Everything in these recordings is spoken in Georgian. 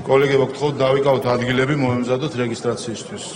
კოლეგებო, გთხოვთ დავიკავოთ ადგილები, მოემზადოთ რეგისტრაციისთვის.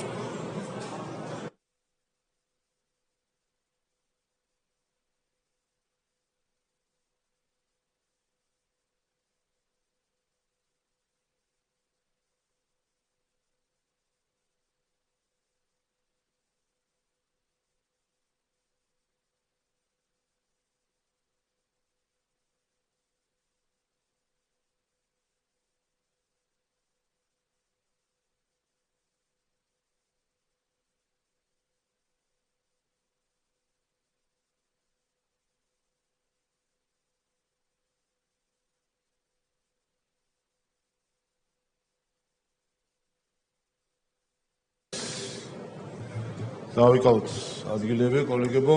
დავიკავოთ ადგილები, კოლეგებო,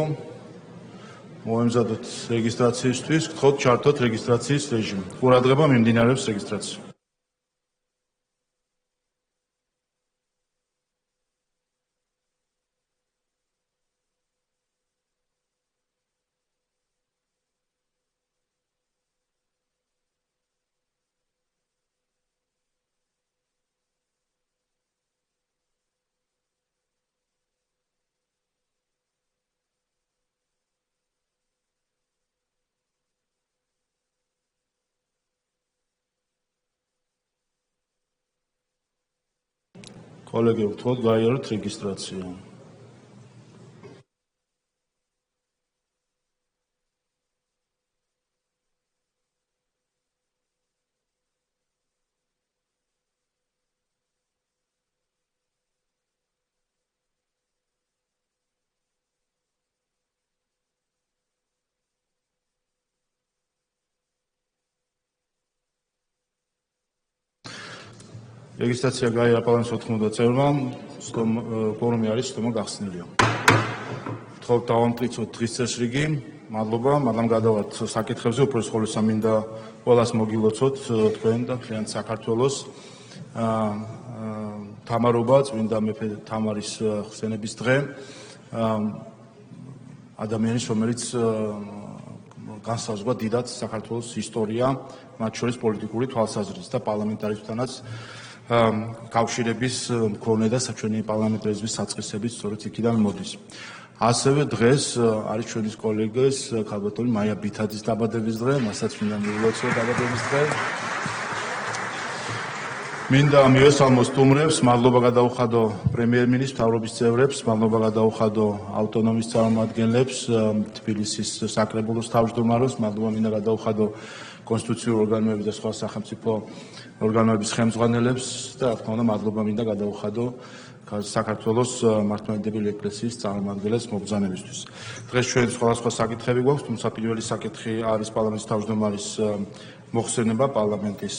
მოემზადოთ რეგისტრაციისთვის, გთხოვთ ჩართოთ რეგისტრაციის რეჟიმი. ყურადღება მიმდინარეობს რეგისტრაცია. კოლეგებო, გთხოვთ გაიაროთ რეგისტრაცია. რეგისტრაცია გაიარა პარლამენტის 90 წევრმა, კვორუმი არის სტომა გახსნილია. გთხოვთ დავამტკიცოთ დღის წესრიგი. მადლობა, მაგრამ გადავართ საკითხებზე, უფრო სხვათა მინდა ყველას მოგილოცოთ თქვენ და მთლიან საქართველოს თამარობა, წმინდა მეფე თამარის ხსენების დღე. ადამიანის, რომელიც განსაზღვრა დიდად საქართველოს ისტორია, მათ შორის პოლიტიკური თვალსაზრისით და პარლამენტარიზმთანაც კავშირების მქონე და ჩვენი პარლამენტარიზმის საწყისებით სწორედ იქიდან მოდის. ასევე დღეს არის ჩვენი კოლეგის ქალბატონი მაია ბითაძის დაბადების დღე, მასაც მინდა მივილოცოთ დაბადების დღე. მინდა მივესალმო სტუმრებს, მადლობა გადაუხადო პრემიერ-მინისტრს, მთავრობის წევრებს, მადლობა გადაუხადო ავტონომიის წარმომადგენლებს, თბილისის საკრებულოს თავმჯდომარეს, მადლობა მინდა გადაუხადო კონსტიტუციურ ორგანოების და სხვა სახელმწიფო ორგანოების ხელმძღვანელებს და რა თქმა უნდა მადლობა მინდა გადაუხადო საქართველოს მართლმადიდებელი ეკლესიის წარმომადგენლებს მობრძანებისთვის. დღეს ჩვენ სხვადასხვა საკითხები გვაქვს, თუმცა პირველი საკითხი არის პარლამენტის თავმჯდომარის მოხსენება პარლამენტის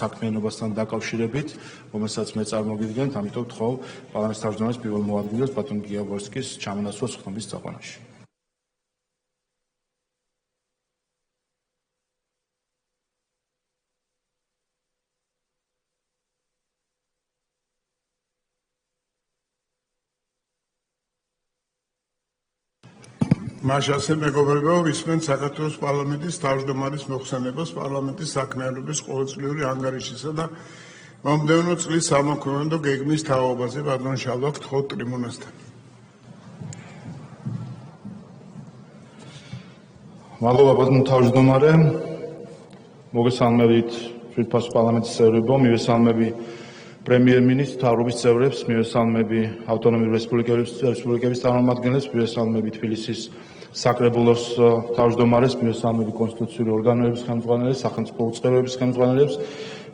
საქმიანობასთან დაკავშირებით, რომელსაც მე წარმოგიდგენთ, ამიტომ ვთხოვ პარლამენტის თავმჯდომარის პირველ მოადგილეს ბატონ გიაბორსკის ჩამონაცვლას ხმობის წაყვანაში. მაშასე მეგობრებო, ვისმენთ საქართველოს პარლამენტის თავმჯდომარის მოხსენებას პარლამენტის საქმიანობის ყოველწლიური ანგარიშისა და მომდევნო წლის სამოქმედო გეგმის თაობაზე. ბატონ შალვა, გთხოვთ ტრიბუნასთან. მადლობა ბატონ თავმჯდომარე. მოგესალმებით თვითფასო პარლამენტის წევრებო, მივესალმები პრემიერ-მინისტრს, მთავრობის წევრებს, მივესალმები ავტონომიური რესპუბლიკების წარმომადგენლებს, მივესალმები თბილისის საკრებულოს თავმჯდომარეს, მივესალმები კონსტიტუციური ორგანოების ხელმძღვანელებს, სახელმწიფო უწყებების ხელმძღვანელებს,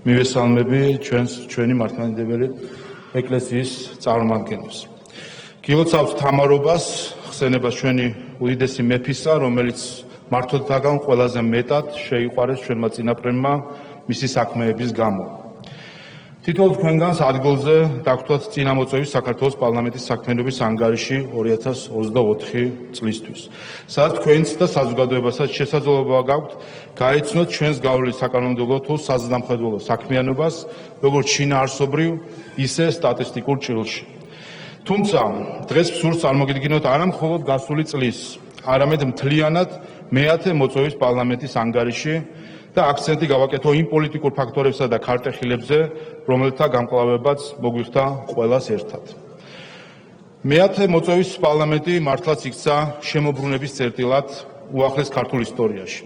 მივესალმები ჩვენი მართლმადიდებელი ეკლესიის წარმომადგენლებს. გილოცავთ თამარობას, ხსენებას ჩვენი უდიდესი მეფისა, რომელიც მართლთაგან ყველაზე მეტად შეიყვარეს ჩვენმა წინაპრებმა მისი საქმეების გამო. თითოეულ თქვენგანს ადგილზე დაგხვდათ წინამოწვევის საქართველოს პარლამენტის საქმიანობის ანგარიში 2024 წლისთვის. სადაც თქვენც და საზოგადოებასაც შესაძლებლობა გაქვთ გაეცნოთ ჩვენს გავლილი საკანონმდებლო თუ საზრდამხედველო საქმიანობას, როგორც შინაარსობრივ, ისე სტატისტიკურ ჭრილში. თუმცა დღეს სურს წარმოგიდგინოთ არა მხოლოდ გასული წლის, არამედ მთლიანად მეათე მოწვევის პარლამენტის ანგარიში და აქცენტი გავაკეთო იმ პოლიტიკურ ფაქტორებსა და ქარტეხილებზე, რომელთა გამკლავებაც მოგვიხდა ყველას ერთად. მეათე მოწვევის პარლამენტი მართლაც იქცა შემოbrunების წერტილად უახლეს ქართულ ისტორიაში,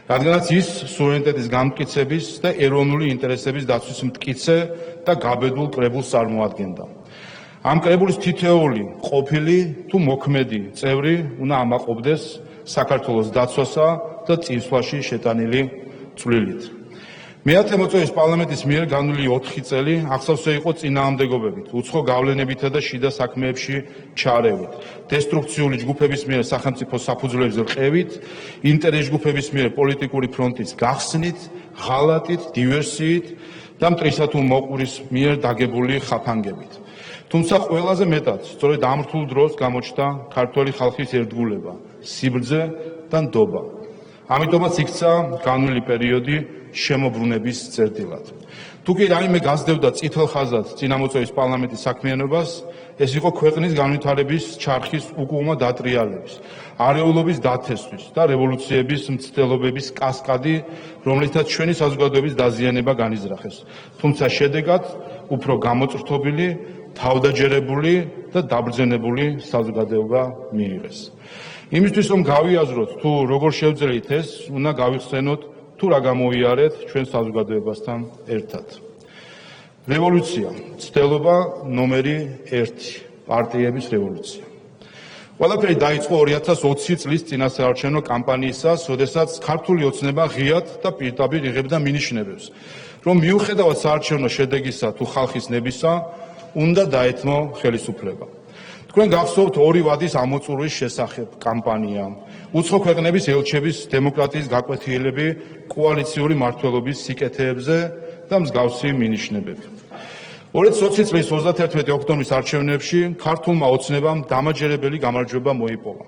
რადგანაც ის სუვერენიტეტის განმტკიცების და ეროვნული ინტერესების დაცვის მტკიცე და გაბედულ კრებულს წარმოადგენდა. ამ კრებულის თითოეული ყოფილი თუ მოქმედი წევრი უნდა ამაყობდეს საქართველოს დაცვასა და წინსვლაში შეტანილი წვლილით. მეათე მოწვევის პარლამენტის მიერ განვლილი 4 წელი ახსოვსე იყო წინააღმდეგობებით, უცხო გავლენებითა და შიდა საქმეებში ჩარევით, დესტრუქციული ჯგუფების მიერ სახელმწიფო საფუძვლებზე რყევით, ინტერეს ჯგუფების მიერ პოლიტიკური ფრონტის გახსნით, ღალატით, დივერსიით და მტრისა თუ მოყურის მიერ დაგებული ხაფანგებით. თუმცა ყველაზე მეტად სწორედ ამ რთულ დროს გამოჩნდა ქართველი ხალხის ერთგულება, სიბრძე და ნდობა. ამიტომაც იქცა განვლილი პერიოდი შემოbrunების წერტილად. თუ კი რაიმე გასდევდა წითელ ხაზად წინამოწვევის პარლამენტის საქმიანობას, ეს იყო ქვეყნის განვითარების ჩარხის უკუღმა დატრიალების, არეულობის დათესვის და რევოლუციების მცდელობების კასკადი, რომლითაც ჩვენი საზოგადოების დაზიანება განიზრახეს, თუმცა შედეგად უფრო გამოწრთობილი, თავდაჯერებული და დაბრძენებული საზოგადოება მიიღეს. იმისთვის რომ გავიაზროთ თუ როგორ შევძლებთ ეს, უნდა გავიხსენოთ თუ რა გამოიარეთ ჩვენ საზოგადოებასთან ერთად. რევოლუცია, მცდელობა ნომერი 1, პარტიების რევოლუცია. ყველაფერი დაიწყო 2020 წლის წინასაარჩევნო კამპანიისას, როდესაც ქართული ოცნება ღიად და პირდაპირ იღებდა მინიშნებებს, რომ მიუხედავად საარჩევნო შედეგისა თუ ხალხის ნებისა, უნდა დაეთმო ხელისუფლება. თქვენ გახსოვთ 2 ვადის ამოწურვის შესახებ კამპანია, უცხო ქვეყნების ელჩების დემოკრატიის გაკვეთილები კოალიციური მმართველობის სიკეთეებზე და მსგავსი მინიშნებები. 2020 წლის 31 ოქტომბრის არჩევნებში ქართულმა ოცნებამ დამაჯერებელი გამარჯვება მოიპოვა,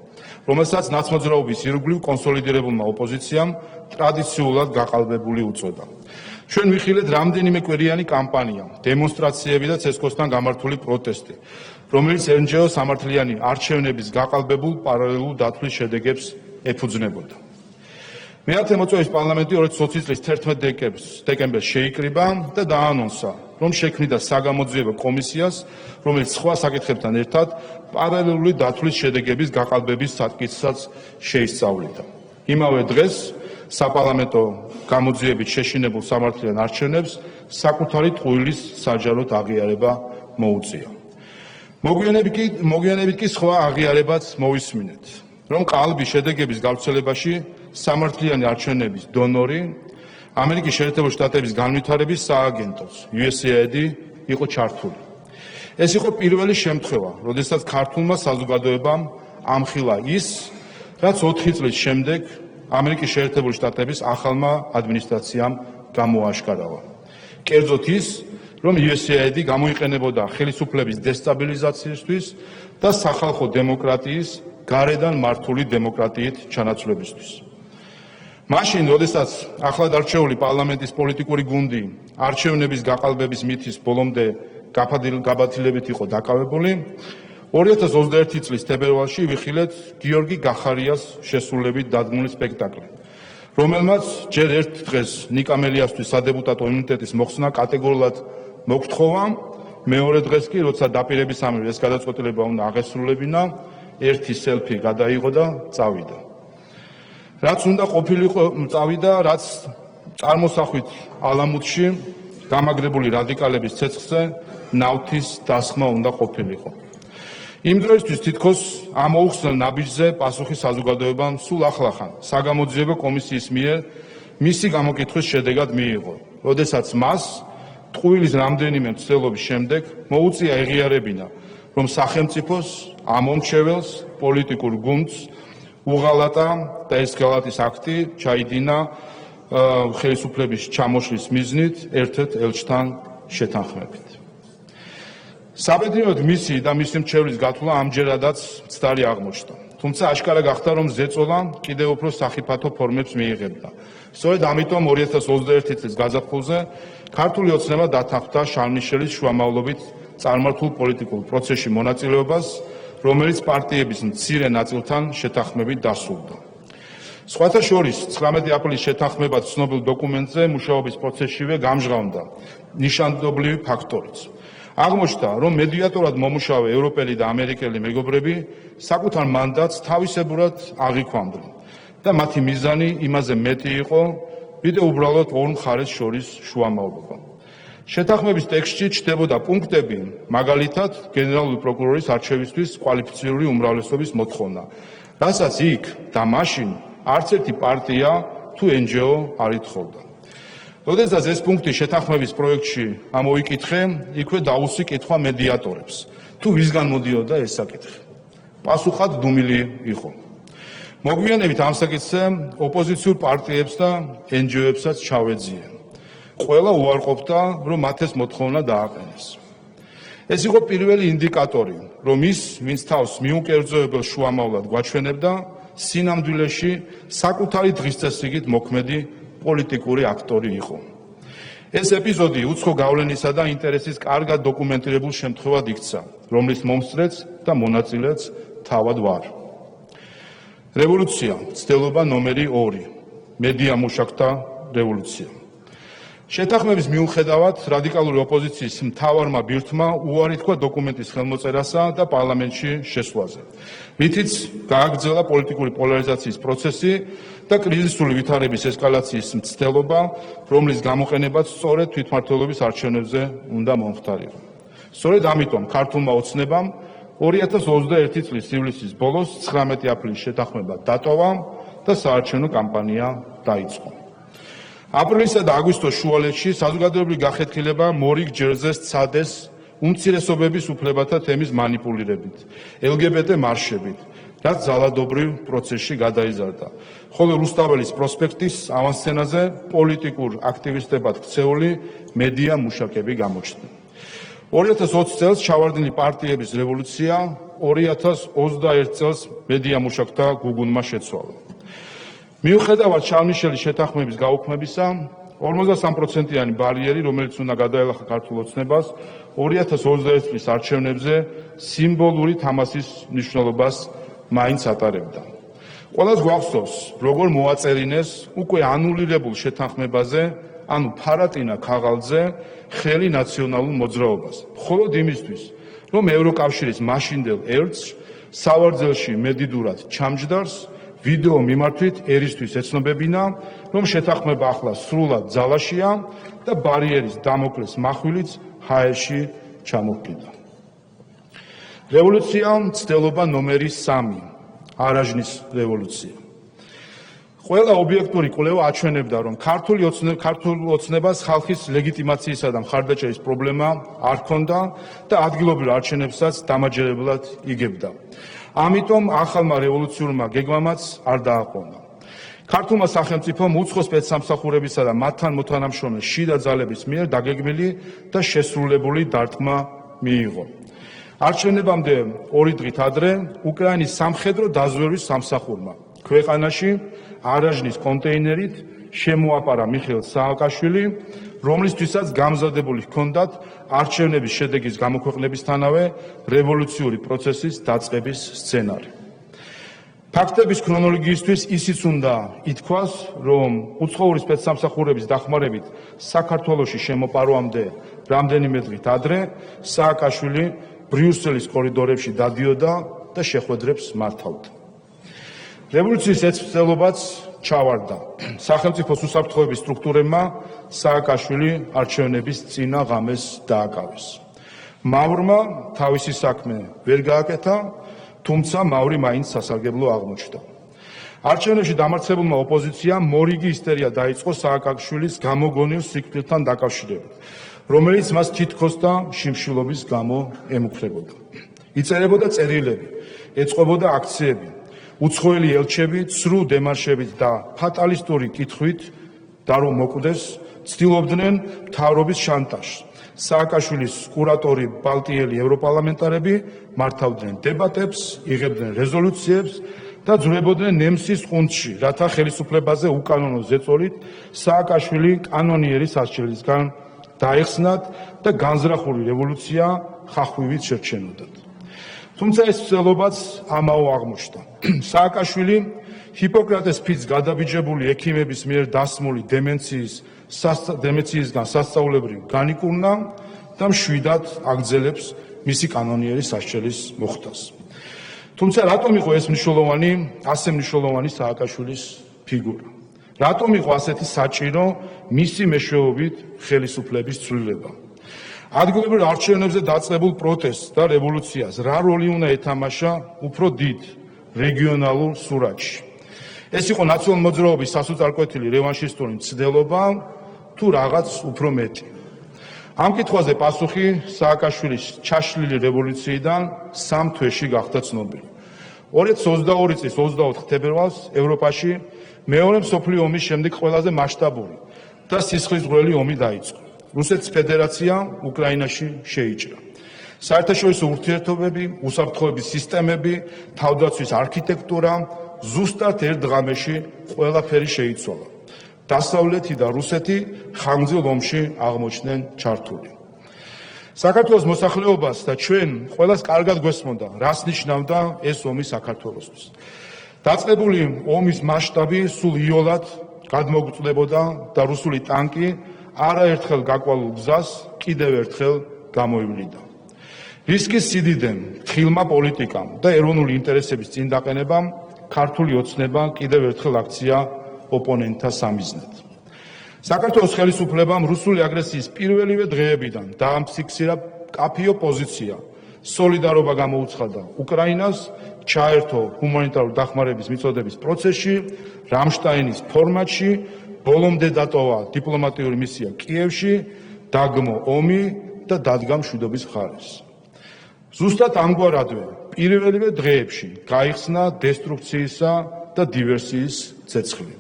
რომელსაც ნაცმოძრაობის ირგვლივ კონსოლიდირებულმა ოპოზიციამ ტრადიციულად გაყალბებული უწოდა. ჩვენ ვიხილეთ რამდენიმე კვირიანი კამპანია, დემონსტრაციები და ცესკოსთან გამართული პროტესტი, რომელიც NGO სამართლიანი არჩევნების გაყალბებულ პარალელურ დათვლის შედეგებს ეფუძნებოდა. მეათე მოწვევის პარლამენტი 2020 წლის 11 დეკემბერს შეიკრიბა და დაანონსა, რომ შექმნიდა საგამოძიებო კომისიას, რომელიც სხვა საკითხებთან ერთად პარალელური დათვლის შედეგების გაყალბების საკითხსაც შეისწავლიდა. იმავე დღეს საპარლამენტო გამოძიებით შეშინებულ სამართლიან არჩევნებს საკუთარი ტყუილის საჯაროდ აღიარება მოუწია. მოგვიანებით კი სხვა აღიარებაც მოვისმინეთ, რომ ყალბი შედეგების გავრცელებაში სამართლიანი არჩევნების დონორი ამერიკის შეერთებული შტატების განვითარების სააგენტოს USAID იყო ჩართული. ეს იყო პირველი შემთხვევა, როდესაც ქართულმა საზოგადოებამ ამხილა ის, რაც 4 წლის შემდეგ ამერიკის შეერთებული შტატების ახალმა ადმინისტრაციამ გამოაშკარავა. კერძოდ ის, რომ USAID გამოიყენებოდა ხელისუფლების დესტაბილიზაციისთვის და სახალხო დემოკრატიის გარედან მართული დემოკრატიით ჩანაცვლებისთვის. მაშინ, როდესაც ახლად არჩეული პარლამენტის პოლიტიკური გუნდი არჩევნების გაყალბების მითის ბოლომდე გაბათილებით იყო დაკავებული, 2021 წლის თებერვალში ვიხილეთ გიორგი გახარიას შესრულებით დადგმული სპექტაკლი, რომელმაც ჯერ ერთ დღეს ნიკა მელიასთვის სადეპუტატო იმუნიტეტის მოხსნა კატეგორიულად მოგთხოვა, მეორე დღეს კი, როცა დაპირებისამებრ ეს გადაწყვეტილება უნდა აღესრულებინა, ერთი სელფი გადაიღო და წავიდა. რაც უნდა ყოფილიყო წავიდა, რაც წარმოსახვით ალამუტში გამაგრებული რადიკალების ცეცხლზე ნავთის დასხმა უნდა ყოფილიყო. იმ დროისთვის თითქოს ამ მოუხსნელ ნაბიჯზე პასუხი საზოგადოებამ სულ ახლახან საგამოძიებო კომისიის მიერ მისი გამოკითხვის შედეგად მიიღო, როდესაც მას ტყუილის რამდენიმე მცდელობის შემდეგ მოუწია ეღიარებინა, რომ სახელმწიფოს ამომრჩეველს პოლიტიკურ გუნდს უღალატა და ეს ღალატის აქტი ჩაიდინა ხელისუფლების ჩამოშლის მიზნით ერთ-ერთ ელჩთან შეთანხმებით. საბედნიეროდ მისი და მისი მრჩევლის გათვლა ამჯერადაც მცდარი აღმოჩნდა. თუმცა აშკარა გახდა, რომ ზეწოლა კიდევ უფრო სახიფათო ფორმებს მიიღებდა. სწორედ ამიტომ 2021 წლის გაზაფხულზე ქართული ოცნება დათანხმდა შარლ-მიშელის შუამავლობით წარმართულ პოლიტიკურ პროცესში მონაწილეობას, რომელიც პარტიების მცირე ნაწილთან შეთანხმებით დასრულდა. სხვათა შორის 19 აპრილის შეთანხმება ცნობილ დოკუმენტზე მუშაობის პროცესშივე გამჟღავნდა ნიშანდობლივი ფაქტორიც. აღმოჩნდა, რომ მედიატორად მომუშავე ევროპელი და ამერიკელი მეგობრები საკუთარ მანდატს თავისებურად აღიქვამდნენ და მათი მიზანი იმაზე მეტი იყო, ვიდრე უბრალოდ ორ მხარეს შორის შუამავლობა. შეთანხმების ტექსტში ჩნდებოდა პუნქტები, მაგალითად, გენერალური პროკურორის არჩევისთვის კვალიფიციური უმრავლესობის მოთხოვნა, რასაც იქ და მაშინ არც ერთი პარტია თუ NGO არ ითხოვდა. როდესაც ეს პუნქტი შეთანხმების პროექტში ამოიკითხე, იქვე დაუსვი კითხვა მედიატორებს, თუ ვისგან მოდიოდა ეს საკითხი. პასუხად დუმილი იყო. მოგვიანებით ამ საკითხზე ოპოზიციურ პარტიებს და NGO-ებსაც ჩავეძიენ. ყველა უარყოფდა, რომ მათ ეს მოთხოვნა დააყენეს. ეს იყო პირველი ინდიკატორი, რომ ის, ვინც თავს მიუკერძოებელ შუამავლად გვაჩვენებდა, სინამდვილეში საკუთარი დღის წესრიგით მოქმედი პოლიტიკური აქტორი იყო. ეს ეპიზოდი უცხო გავლენისა და ინტერესის კარგად დოკუმენტირებულ შემთხვევად იქცა, რომლის მომსწრეც და მონაწილეც თავად ვარ. რევოლუცია, ცდელობა ნომერი 2, მედია მუშაკთა რევოლუცია. შეთანხმების მიუხედავად რადიკალური ოპოზიციის მთავარმა ბირთმა უარი თქვა დოკუმენტის ხელმოწერასა და პარლამენტში შესვლაზე. მითიც გააგრძელა პოლიტიკური პოლარიზაციის პროცესი და კრიზისული ვითარების ესკალაციის მცდელობა, რომლის გამოყენებაც სწორედ თვითმმართველობის არჩევნებზე უნდა მომხდარიყო. სწორედ ამიტომ ქართულმა ოცნებამ 2021 წლის ივლისის ბოლოს 19 აპრილის შეთანხმება დატოვა და საარჩევნო კამპანია დაიწყო. აპრილისა და აგვისტოს შუალედში საზოგადოებრივი გახეთქილება მორიგ ჯერზე სცადეს უმცირესობების უფლებათა თემის მანიპულირებით, LGBT მარშებით, რაც ძალადობრივ პროცესში გადაიზარდა, ხოლო რუსთაველის პროსპექტის ავანსცენაზე პოლიტიკურ აქტივისტებად ქცეული მედია მუშაკები გამოჩნდნენ. 2020 წელს ჩავარდნილი პარტიების რევოლუცია 2021 წელს მედია მუშაკთა გუგუნმა შეცვალა. მიუხედავად შარლ-მიშელის შეთანხმების გაუქმებისა, 53%-იანი ბარიერი, რომელიც უნდა გადაელახა ქართულ ოცნებას, 2021 წლის არჩევნებზე სიმბოლური თამასის მნიშვნელობას მაინც ატარებდა. ყველას გვახსოვს, როგორ მოაწერინეს უკვე ანულირებულ შეთანხმებაზე, ანუ ფარატინა ქაღალდზე, ხელი ნაციონალურ მოძრაობას, მხოლოდ იმისთვის, რომ ევროკავშირის მაშინდელ ერთს სავარძელში მედიდურად ჩამჯდარს ვიდეო მიმართვით ერისთვის ეცნობებინა, რომ შეთანხმება ახლა სრულად ძალაშია და ბარიერის დამოკლეს מחვილიც ჰაერში ჩამოჰკიდა. რევოლუცია მცდელობა ნომერი 3, არაჟნის რევოლუცია. ყველა ობიექტური კვლევა აჩვენებდა, რომ ქართულ ოცნებას ხალხის ლეგიტიმაციისა და მხარდაჭერის პრობლემა არ ჰქონდა და ადგილობრივ არჩევნებსაც დამაჯერებლად იგებდა. ამიტომ ახალმა რევოლუციურმა გეგმამაც არ დააყოვნა. ქართულმა სახელმწიფომ უცხო სპეცსამსახურებისა და მათთან მოთანამშრომელ შიდა ძალების მიერ დაგეგმილი და შესრულებული დარტყმა მიიღო. არჩევნებამდე 2 დღით ადრე უკრაინის სამხედრო დაზვერვის სამსახურმა ქვეყანაში არაჟნის კონტეინერით შემოაპარა მიხეილ სააკაშვილი, რომლისთვისაც გამზადებული ჰქონდათ არჩევნების შედეგის გამოქვეყნებისთანავე რევოლუციური პროცესის დაწყების სცენარი. ფაქტების ქრონოლოგიისთვის ისიც უნდა ითქვას, რომ უცხოური სპეცსამსახურების დახმარებით საქართველოში შემოპარვამდე რამდენიმე დღით ადრე სააკაშვილი ბრიუსელის კორიდორებში დადიოდა და შეხვედრებს მართავდა. რევოლუციის ეცვლილობაც ჩავარდა. სახელმწიფოს უსაფრთხოების სტრუქტურებმა სააკაშვილი არჩევნების წინა ღამეს დააკავეს. მავრმა თავისი საქმე ვერ გააკეთა, თუმცა მავრი მაინც სასარგებლო აღმოჩნდა. არჩევნებში დამარცხებულმა ოპოზიციამ მორიგი ისტერია დაიწყო სააკაშვილის გამოგონილ სიკვდილთან დაკავშირებით, რომელიც მას თითქოს და შიმშილობის გამო ემუქრებოდა. იწერებოდა წერილები, ეწყობოდა აქციები, უცხოელი ელჩები ცრუ დემარშებით და ფატალისტური კითხვით და რომ მოკვდეს, ცდილობდნენ მთავრობის შანტაჟს. სააკაშვილის კურატორი ბალტიელი ევროპარლამენტარები მართავდნენ დებატებს, იღებდნენ რეზოლუციებს და ძვრებოდნენ ნემსის ყუნწში, რათა ხელისუფლებაზე უკანონო ზეწოლით სააკაშვილი კანონიერის ასჯელისგან დაეხსნათ და განზრახული რევოლუცია ხახვივით შერჩენოდათ. თუმცა ეს ცდილობაც ამაო აღმოჩნდა. სააკაშვილი ჰიპოკრატეს ფიცს გადაბიჯებული ექიმების მიერ დასმული დემენციისგან სასწაულებრივ განიკურნა და მშვიდად აგრძელებს მისი კანონიერი სასჯელის მოხდას. თუმცა რატომ იყო ეს ასე მნიშვნელოვანი სააკაშვილის ფიგურა? რატომ იყო ასეთი საჭირო მისი მეშვეობით ხელისუფლების ცვლილება? ადგილობრივ არჩევნებზე დაწყებულ პროტესტს და რევოლუციას რა როლი უნდა ეთამაშა უფრო დიდ რეგიონალურ სურათში? ეს იყო ნაციონალ მოძრაობის სასოწარკვეთილი რევანშისტური მცდელობა თუ რაღაც უფრო მეტი? ამ კითხვაზე პასუხი სააკაშვილის ჩაშლილი რევოლუციიდან 3 თვეში გახდა ცნობილი. 2022 წლის 24 თებერვალს ევროპაში მეორე მსოფლიო ომის შემდეგ ყველაზე მასშტაბური და სისხლისღვრელი ომი დაიწყო. რუსეთის ფედერაცია უკრაინაში შეიჭრა. საერთაშორისო ურთიერთობები, უსაფრთხოების სისტემები, თავდაცვის არქიტექტურა ზუსტად ერთ დღამში ყველაფერი შეიცვალა. დასავლეთი და რუსეთი ხანგრძლივ ომში აღმოჩნდნენ ჩართული. საქართველოს მოსახლეობას და ჩვენ ყველას კარგად გვესმოდა, რას ნიშნავდა ეს ომი საქართველოსთვის. დაწყებული ომის მასშტაბი სულ იოლად გადმოგვწდებოდა და რუსული ტანკი არაერთხელ გაკვალულ გზას კიდევ ერთხელ გამოივლიდა. რისკის სიდიდემ, ხილმა პოლიტიკამ და ეროვნული ინტერესების წინ დაყენებამ ქართული ოცნება კიდევ ერთხელ აქცია ოპონენტთა სამიზნედ. საქართველოს ხელისუფლებამ რუსული აგრესიის პირველივე დღეებიდან დაამფიქსირა კაფიო პოზიცია, სოლიდარობა გამოუცხადა უკრაინას, ჩაერთო ჰუმანიტარული დახმარების მიწოდების პროცესში, რამშტაინის ფორმატში, ბოლომდე დატოვა დიპლომატიური მისია კიევში, დაგმო ომი და დადგა მშვიდობის მხარეს. ზუსტად ამგვარადვე პირველივე დღეებში გაიხსნა დესტრუქციისა და დივერსიის ცეცხლი.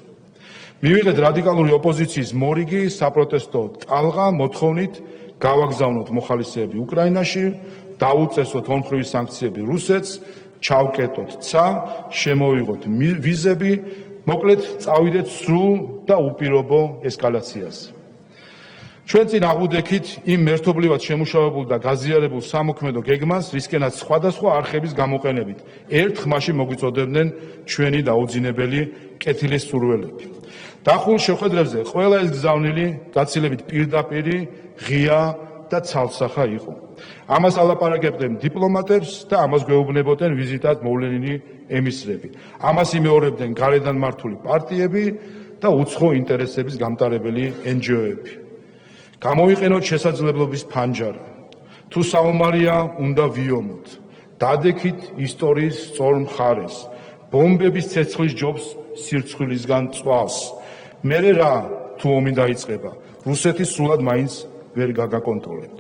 მივიღეთ რადიკალური ოპოზიციის მორიგი საპროტესტო ტალღა მოთხოვნით გავაგზავნოთ მოხალისეები უკრაინაში, დაუწესოთ ორმხრივი სანქციები რუსეთს, ჩავკეტოთ ცა, შემოვიღოთ ვიზები, მოკლედ წავიდეთ სრულ და უპირობო ესკალაციაზე. ჩვენ წინ აღვუდექით იმ მერთობლივად შემუშავებულ და გაზიარებულ სამოქმედო გეგმას, რისკენაც სხვადასხვა არხების გამოყენებით ერთ ხმაში მოგვიწოდებდნენ ჩვენი დაუძინებელი კეთილის სურველები. დახულ შეხვედრებზე ყველა ეს გზავნილი გაცილებით პირდაპირი, ღია და ცალსახა იყო. ამას ალაპარაკებდნენ დიპლომატებს და ამას გვეუბნებოდნენ ვიზიტად მოვლენილი ემისრები. ამას იმეორებდნენ გარედან მართული პარტიები და უცხო ინტერესების გამტარებელი NGO-ები. გამოვიყენოთ შესაძლებლობის ფანჯარა. თუ საომარია, უნდა ვიომოთ. დადექით ისტორიის სწორ მხარეს. ბომბების ცეცხლის ჯობს სირცხვილისგან წვავს. მერე რა თუ ომი დაიწყება, რუსეთი სრულად მაინც ვერ გაგაკონტროლებთ.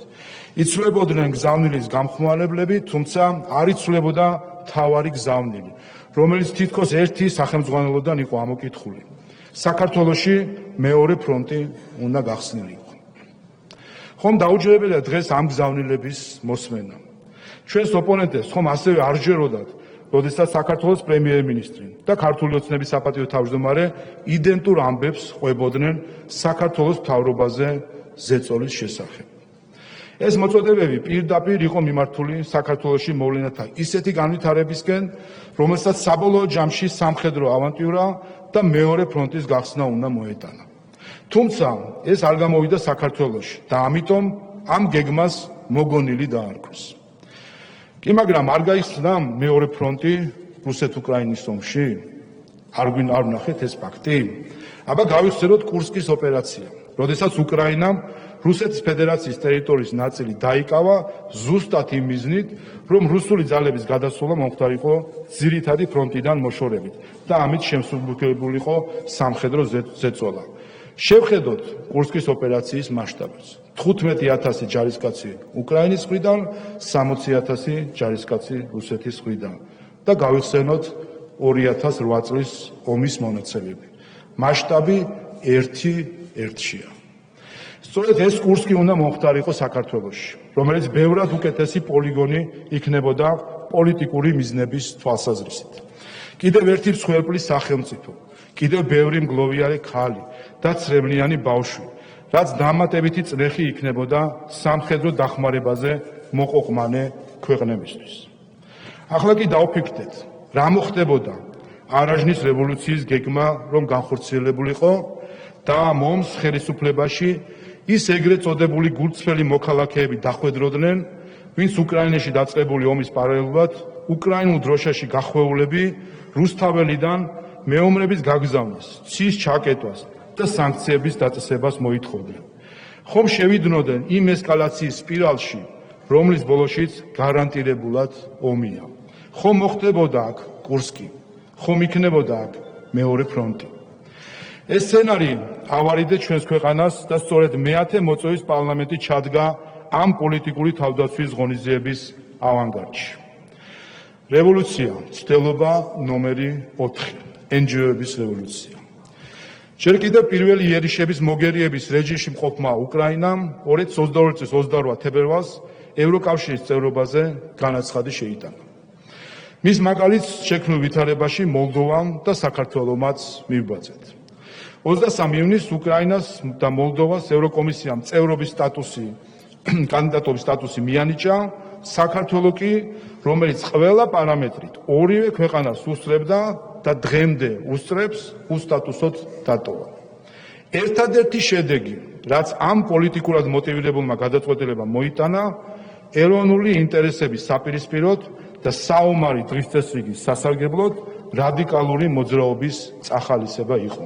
იცვლებოდნენ გზავნილის გამხმარებლები, თუმცა არ იცვლებოდა მთავარი გზავნილი, რომელიც თითქოს ერთი სახელმძღვანელოდან იყო ამოკითხული. საქართველოში მეორე ფრონტი უნდა გახსნილიყო. ხომ დაუჯერებელია დღეს ამ გზავნილების მოსმენა. ჩვენს ოპონენტებს ხომ ასევე არ ჯეროდათ, როდესაც საქართველოს პრემიერ-მინისტრი და ქართული ოცნების საპატიო თავმჯდომარე იდენტურ ამბებს ყვებოდნენ საქართველოს მთავრობაზე ზეწოლის შესახებ. ეს მოწოდებები პირდაპირ იყო მიმართული საქართველოში მოვლენათა ისეთი განვითარებისკენ, რომელსაც საბოლოო ჯამში სამხედრო ავანტიურა და მეორე ფრონტის გახსნა უნდა მოეტანა. თუმცა ეს არ გამოვიდა საქართველოში და ამიტომ ამ გეგმას მოგონილი დაარქვეს. კი მაგრამ არ გაიხსნა მეორე ფრონტი რუსეთ-უკრაინის ომში? არ ვნახეთ ეს ფაქტი? აბა გავიხსენოთ კურსკის ოპერაცია, როდესაც უკრაინამ რუსეთის ფედერაციის ტერიტორიის ნაწილი დაიკავა ზუსტად იმ მიზნით, რომ რუსული ძალების გადასვლა მომხდარიყო ძირითადი ფრონტიდან მოშორებით და ამით შემსრულებულიყო სამხედრო ზეწოლა. შევხედოთ კურსკის ოპერაციის მასშტაბს. 15,000 ჯარისკაცი უკრაინის მხრიდან, 60,000 ჯარისკაცი რუსეთის მხრიდან და გავიხსენოთ 2008 წლის ომის მონაცემები. მასშტაბი 1:1-შია. სწორედ ეს კურსკი უნდა მომხდარიყო საქართველოში, რომელიც ბევრად უკეთესი პოლიგონი იქნებოდა პოლიტიკური მიზნების თვალსაზრისით. კიდევ ერთი მსხვერპლის სახელმწიფო, კიდევ ბევრი მგლოვიარე ქალი და ცრემლიანი ბავშვი, რაც დამატებითი წრეხი იქნებოდა სამხედრო დახმარებაზე მოყოყმანე ქვეყნებისთვის. ახლა კი დავფიქრდეთ, რა მოხდებოდა არაჟნის რევოლუციის გეგმა რომ განხორციელებულიყო და მომს ხელისუფლებაში ის ეგრეთ წოდებული გულწრფელი მოქალაქეები დახვედროდნენ, ვინც უკრაინაში დაწყებული ომის პარალელურად უკრაინულ დროშაში გახვეულები რუსთაველიდან მეომრების გაგზავნას, ცის ჩაკეტვას და სანქციების დაწესებას მოითხოვდნენ. ხომ შევიდნოდნენ იმ ესკალაციის სპირალში, რომლის ბოლოშიც გარანტირებულად ომია. ხომ მოხდებოდა აქ კურსკი, ხომ იქნებოდა აქ მეორე ფრონტი. ეს სცენარი ავარიდეთ ჩვენს ქვეყანას და სწორედ მეათე მოწვევის პარლამენტი ჩადგა ამ პოლიტიკური თავდაცვის ღონისძიების ავანგარდში. რევოლუცია, მცდელობა ნომერი 4, NGO-ების რევოლუცია. ჯერ კიდევ პირველი იერიშების მოგერიების რეჟიმში მყოფმა უკრაინამ 2022 წლის 28 თებერვალს ევროკავშირის წევრობაზე განაცხადი შეიტანა. მის მაგალითს შექმნილ ვითარებაში მოლდოვამ და საქართველომაც მივბაძეთ. 23 ივნისს უკრაინას და მოლდოვას ევროკომისიამ წევრობის სტატუსი, კანდიდატობის სტატუსი მიანიჭა, საქართველო კი, რომელიც ყველა პარამეტრით ორივე ქვეყანას უსწრებდა და დღემდე უსწრებს, უსტატუსოდ დატოვა. ერთადერთი შედეგი, რაც ამ პოლიტიკურად მოტივირებულმა გადაწყვეტილებამ მოიტანა, ეროვნული ინტერესების საპირისპიროდ და საომარი დღის წესრიგის სასარგებლოდ რადიკალური მოძრაობის წახალისება იყო.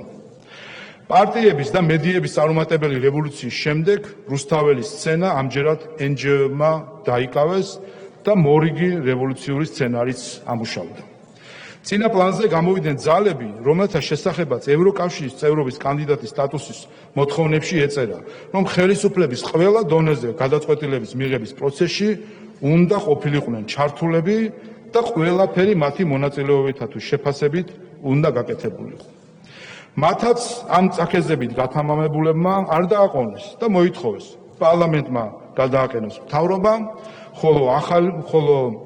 პარტიების და მედიების წარუმატებელი რევოლუციის შემდეგ რუსთაველის სცენა ამჯერად NGO-მა დაიკავეს და მორიგი რევოლუციური სცენარიც ამუშავდა. წინა პლანზე გამოვიდნენ ძალები, რომელთა შესახებაც ევროკავშირის წევრობის კანდიდატის სტატუსის მოთხოვნებში ეწერა, რომ ხელისუფლების ყველა დონეზე გადაწყვეტილების მიღების პროცესში უნდა ყოფილიყვნენ ჩართულები და ყველაფერი მათი მონაწილეობითა თუ შეფასებით უნდა გაკეთებულიყო. მათაც ამ წაქეზებით გათამამებულებმა არ დააყოვნეს და მოითხოვეს პარლამენტმა გადააყენოს მთავრობა, ხოლო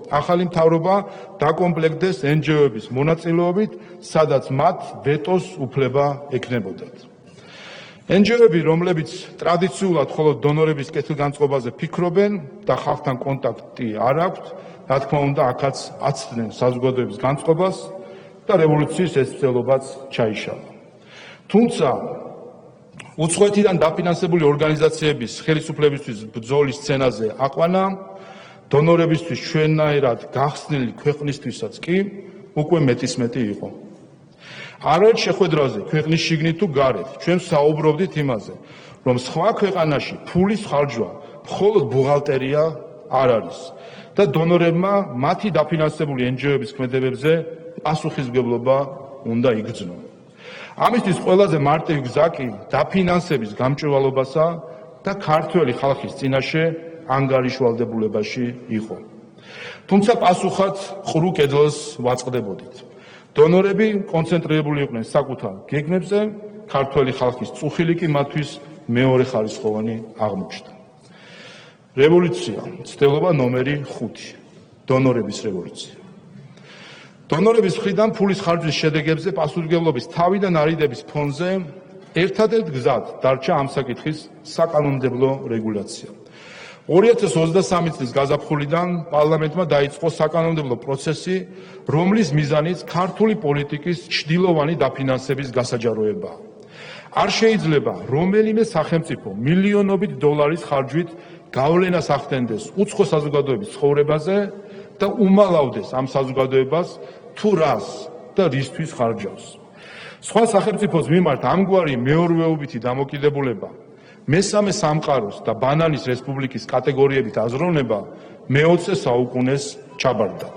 ახალი მთავრობა დაკომპლექტდეს NGO-ების მონაწილეობით, სადაც მათ ვეტოს უფლება ექნებოდათ. NGO-ები, რომლებიც ტრადიციულად მხოლოდ დონორების კეთილგანწყობაზე ფიქრობენ და ხალხთან კონტაქტი არ აქვთ, რა თქმა უნდა, აქაც აცდნენ საზოგადოების განწყობას და რევოლუციის ეს მცდელობაც ჩაიშალა. თუმცა უცხოეთიდან დაფინანსებული ორგანიზაციების ხელისუფლებისთვის ბრძოლის სცენაზე აყვანა დონორებისთვის ჩვენნაირად გახსნილი ქვეყნისთვისაც კი უკვე მეტისმეტი იყო. არაერთ შეხვედრაზე ქვეყნის შიგნით თუ გარეთ ჩვენ საუბრობდით იმაზე, რომ სხვა ქვეყანაში ფულის ხარჯვა მხოლოდ ბუღალტერია არ არის და დონორებმა მათი დაფინანსებული NGO-ების ქმედებებზე პასუხისმგებლობა უნდა იგრძნონ. ამისთვის ყველაზე მარტივი გზა კი დაფინანსების გამჭვირვალობასა და ქართველი ხალხის წინაშე ანგარიშვალდებულებაში იყო. თუმცა პასუხად ყრუ კედელს ვაწყდებოდით. დონორები კონცენტრირებული იყვნენ საკუთარ გეგმებზე, ქართველი ხალხის წუხილი კი მათთვის მეორეხარისხოვანი აღმოჩნდა. რევოლუცია, მცდელობა ნომერი 5, დონორების რევოლუცია. დონორების მხრიდან ფულის ხარჯვის შედეგებზე პასუხისმგებლობის თავიდან არიდების ფონზე ერთადერთ გზად დარჩა ამ საკითხის საკანონმდებლო რეგულაცია. 2023 წლის გაზაფხულიდან პარლამენტმა დაიწყო საკანონმდებლო პროცესი, რომლის მიზანიც ქართული პოლიტიკის ჩრდილოვანი დაფინანსების გასაჯაროებაა. არ შეიძლება რომელიმე სახელმწიფო მილიონობით დოლარის ხარჯვით გავლენას ახდენდეს უცხო საზოგადოების ცხოვრებაზე და უმალავდეს ამ საზოგადოებას თუ რას და რისთვის ხარჯავს. სხვა სახელმწიფოს მიმართ ამგვარი მეორეობითი დამოკიდებულება, მესამე სამყაროს და ბანანის რესპუბლიკის კატეგორიებით აზროვნება მე-20 საუკუნეს ჩაბარდა.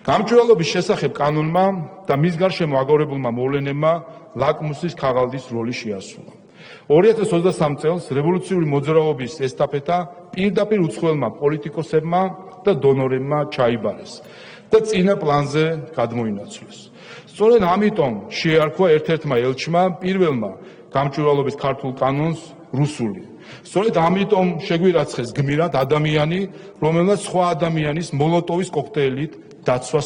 გამჭვირვალობის შესახებ კანონმა და მის გარშემო აგორებულმა მოვლენებმა ლაკმუსის ქაღალდის როლი შეასრულა. 2023 წელს რევოლუციური მოძრაობის ესტაფეტა პირდაპირ უცხოელმა პოლიტიკოსებმა და დონორებმა ჩაიბარეს და წინა პლანზე გადმოინაცვლეს. სწორედ ამიტომ შეარქვა ერთ-ერთმა ელჩმა პირველმა გამჭვირვალობის ქართულ კანონს რუსული. სწორედ ამიტომ შეგვირაცხეს გმირად ადამიანი, რომელმაც სხვა ადამიანის მოლოტოვის კოქტეილით დაცვას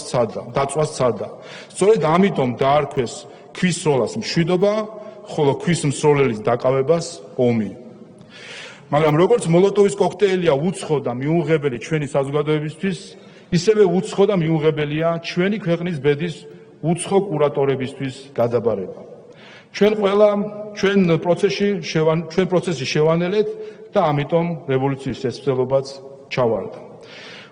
სცადა. სწორედ ამიტომ დაარქვეს ქვის სროლას მშვიდობა, ხოლო ქვის მსროლელის დაკავებას ომი. მაგრამ როგორც მოლოტოვის კოქტეილია უცხო და მიუღებელი ჩვენი საზოგადოებისთვის, ისევე უცხო და მიუღებელია ჩვენი ქვეყნის ბედის უცხო კურატორებისთვის გადაბარება. ჩვენ პროცესში შევანელეთ და ამიტომ რევოლუციის შესაძლებლობაც ჩავარდა.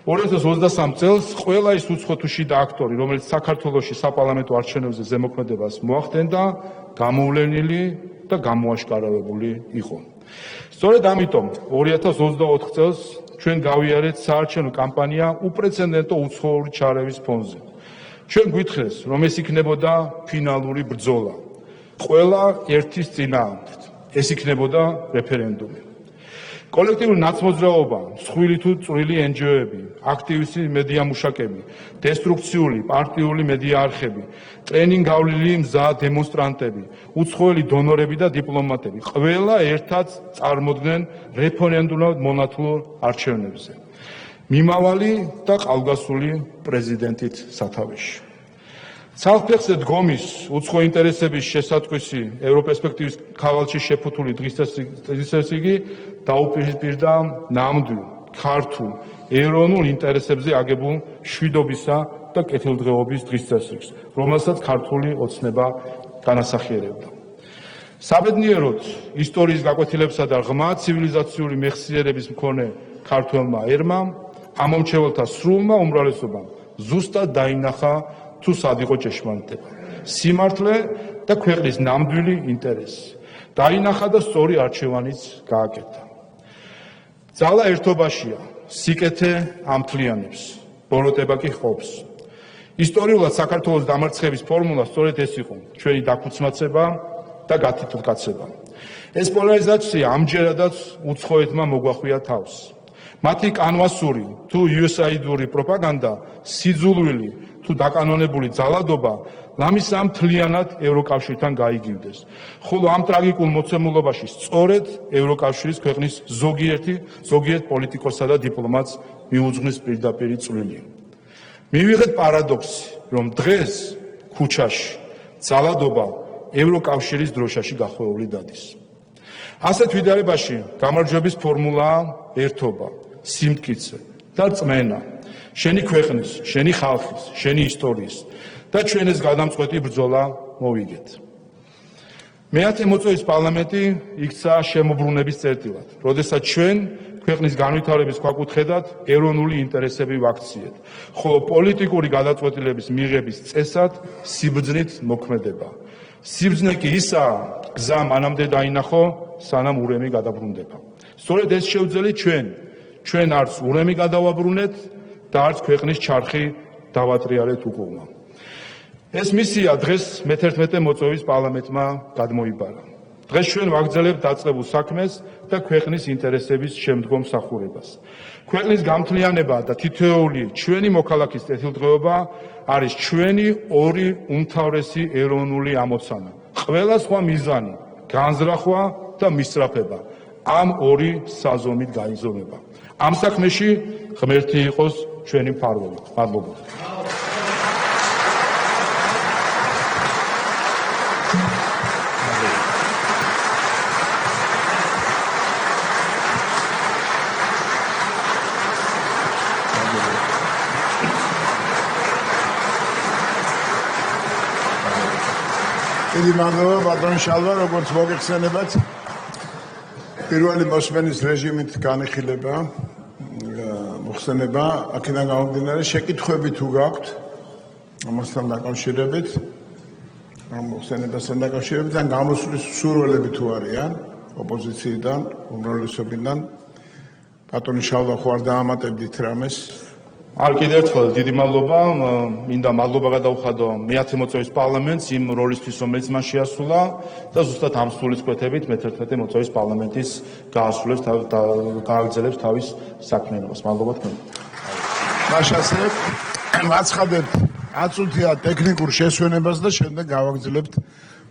2023 წელს ყველა ის უცხო თუ შიდა აქტორი, რომელიც საქართველოში საპარლამენტო არჩევნებზე ზემოქმედებას მოახდენდა, გამოვლენილი და გამოაშკარავებული იყო. სწორედ ამიტომ 2024 წელს ჩვენ გავიარეთ საარჩევნო კამპანია უპრეცედენტო უცხოური ჩარევის ფონზე. ჩვენ გვითხრეს, რომ ეს იქნებოდა ფინალური ბრძოლა. ყველა ერთის წინააღმდეგ. ეს იქნებოდა რეფერენდუმი. კოლექტიური ნაცმოძრაობა, მსხვილი თუ წვრილი NGO-ები, აქტივისტი მედია მუშაკები, დესტრუქციული პარტიული მედია არხები, ტრენინგ-გავლილი მზა დემონსტრანტები, უცხოელი დონორები და დიპლომატები, ყველა ერთად წარმოდგნენ რეფერენდუმად მონათლულ არჩევნებზე. მიმავალი და ყალგასული პრეზიდენტით სათავეში. ცალფეხზე დგომის უცხო ინტერესების შესატყვისი ევროპერსპექტივის ქავალში შეფუთული დღესასწაული დაუპირისპირდა ნამდვილ ქართულ ეროვნულ ინტერესებზე აგებულ მშვიდობისა და კეთილდღეობის დღესასწაულს, რომელსაც ქართული ოცნება განასახიერებდა. საბედნიეროდ ისტორიის გაკვეთილებსა და ღრმა ცივილიზაციური მეხსიერების მქონე ქართველმა ერმა ამომრჩეველთა სრულმა უმრავლესობამ ზუსტად დაინახა თუ სად იყო ჭეშმარიტება, სიმართლე და ქვეყნის ნამდვილი ინტერესი. დაინახა და სწორი არჩევანიც გააკეთა. ძალა ერთობაშია, სიკეთე ამთლიანებს, ბოროტება კი ყოფს. ისტორიულად საქართველოს დამარცხების ფორმულა სწორედ ეს იყო, ჩვენი დაქუცმაცება და გათითლკაცება. ეს პოლარიზაცია ამჯერადაც უცხოეთმა მოგვახვია თავს. მათი კანვასური თუ USAID-ური პროპაგანდა, სიძულვილი თუ დაკანონებული ძალადობა ლამისამ მთლიანად ევროკავშირთან გაიგივდეს. ხოლო ამ ტრაგიკულ მოცემულობაში სწორედ ევროკავშირის ქვეყნის ზოგიერთ პოლიტიკოსსა და დიპლომატს მიუძღვნის პირდაპირი წვლილი. მივიღეთ პარადოქსი, რომ დღეს ქუჩაში ძალადობა ევროკავშირის დროშაში გახვეული დადის. ასეთ ვიდარებაში გამარჯვების ფორმულაა ერთობა, სიმტკიცე და რწმენა. შენი ქვეყნის, შენი ხალხის, შენი ისტორიის და ჩვენს გადამწყვეტი ბრძოლა მოვიგეთ. მე-10 მოწვევის პარლამენტი იქცა შემოbrunების წერტილად, როდესაც ჩვენ ქვეყნის განვითარების ქვაკუთხედად ეროვნული ინტერესები ვაქციეთ, ხოლო პოლიტიკური გადაწყვეტილების მიღების წესად სიბრძნით მოქმედება. სიბრძნე კი ისაა, გზა მანამდე დაინახო, სანამ ურემი გადაბრუნდება. სწორედ ეს შევძელი ჩვენ არც ურემი გადავაბრუნეთ და არც ქვეყნის ჩარხი დავატრიალეთ უკუღმა. ეს მისია დღეს მე-11 მოწვევის პარლამენტმა გადმოიბარა. დღეს ჩვენ ვაგრძელებთ დაწყებულ საქმეს და ქვეყნის ინტერესების შემდგომ მსახურებას. ქვეყნის გამთლიანება და თითოეული ჩვენი მოქალაქის კეთილდღეობა არის ჩვენი ორი უმთავრესი ეროვნული ამოცანა. ყველა სხვა მიზანი, განზრახვა და მისწრაფება ამ ორი საზომით გაიზომება. ამ საქმეში ღმერთი იყოს ჩვენი მფარველი. მადლობა. დიდი მადლობა ბატონ შალვა, როგორც მოგეხსენებათ, პირველი მოსმენის რეჟიმით განიხილება, მოხსენება, აქედან გამომდინარე შეკითხვები თუ გაქვთ ამასთან დაკავშირებით, ამ მოხსენებასთან დაკავშირებით, ან გამოსვლის სურვილები თუ არიან ოპოზიციიდან, უმრავლესობიდან, ბატონი შალვა ხო არ დაამატებდით რამეს? არ კიდევ ერთხელ დიდი მადლობა, მინდა მადლობა გადავხადო მე-10 მოწვევის პარლამენტს იმ როლისთვის, რომელიც მან შეასრულა და ზუსტად ამ სულისკვეთებით მე-11 მოწვევის პარლამენტის გააგრძელებს თავის საქმიანობას. მადლობა თქვენ. მაშასებ მაცხადებთ 10 წუთია ტექნიკურ შესვენებას და შემდეგ გავაგრძელებთ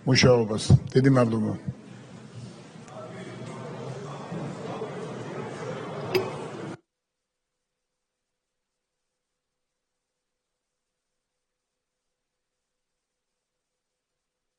მუშაობას. დიდი მადლობა.